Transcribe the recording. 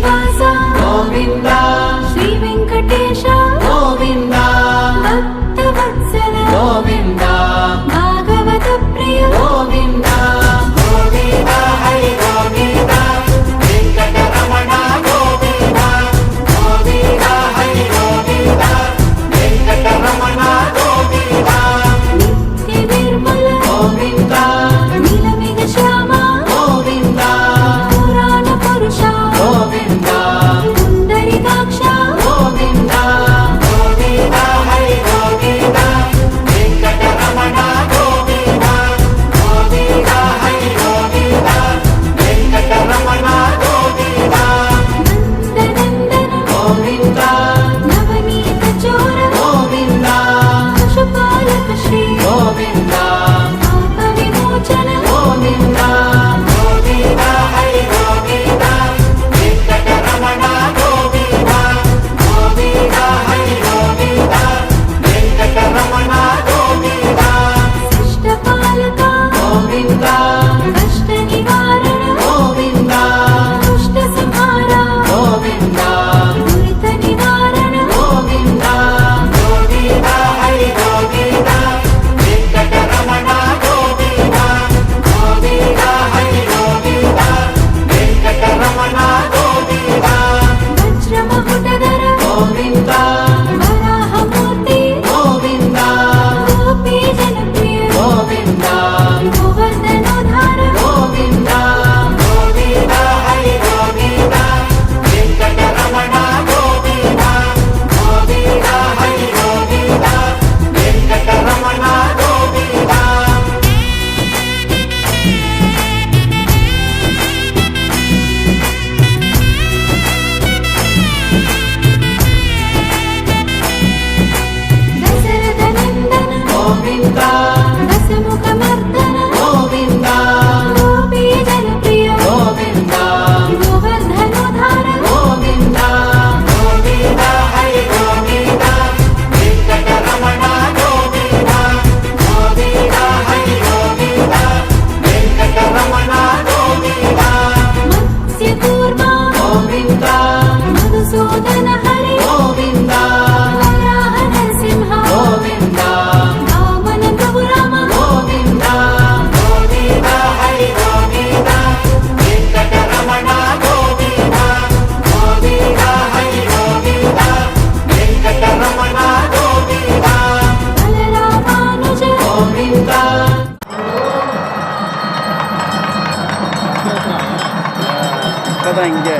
శ్రీనివాస గోవింద శ్రీ వెంకటేశ గోవింద భక్తవత్సల గోవింద భాగవత ప్రియ గోవింద గోవింద హరి గోవింద వెంకటరమణ గోవింద గోవింద హరి గోవింద వెంకటరమణ గోవింద నిత్య నిర్మల గోవింద నీలమేఘ శ్యామ గోవింద పురాణ పురుష గోవింద పుండరీకాక్ష గోవింద గోవింద హరి గోవింద వెంకటరమణ గోవింద గోవింద హరి గోవింద వెంకటరమణ గోవింద నందనందన గోవింద నవనీత చోర గోవింద పశుపాలక శ్రీ గోవింద పాప విమోచన గోవింద గోవింద హరి గోవింద వెంకటరమణ గోవింద గోవింద హరి గోవింద వెంకటరమణ గోవింద శిష్టపాలక గోవింద కష్ట నివారణ గోవింద దుష్ట సంహార గోవింద దురిత నివారణ గోవింద గోవింద హరి గోవింద వెంకటరమణ గోవింద గోవింద హరి గోవింద వెంకటరమణ గోవింద వజ్రమకుటధర గోవింద వరాహమూర్తి గోవింద గోపీ జనప్రియ గోవింద గోవర్ధనోద్ధార గోవింద గోవింద హరి గోవింద వెంకటరమణ గోవింద గోవింద హరి గోవింద వెంకటరమణ గోవింద దశరథ నందన గోవింద దశముఖమర్దన గోవింద గోపీ జనప్రియ గోవింద గోవర్ధనోద్ధార గోవింద గోవింద హరి గోవింద వెంకటరమణ గోవింద గోవింద హరి గోవింద వెంకటరమణ గోవింద మత్స్యకూర్మ గోవింద మధుసూదన హరి గోవింద వరాహ నరసింహ గోవింద వామన ప్రభు రామ గోవింద గోవింద హరి గోవింద వెంకటరమణ గోవింద గోవింద హరి గోవింద వెంకటరమణ గోవింద బలరామానుజ గోవింద కదా ಹಿಂಗೆ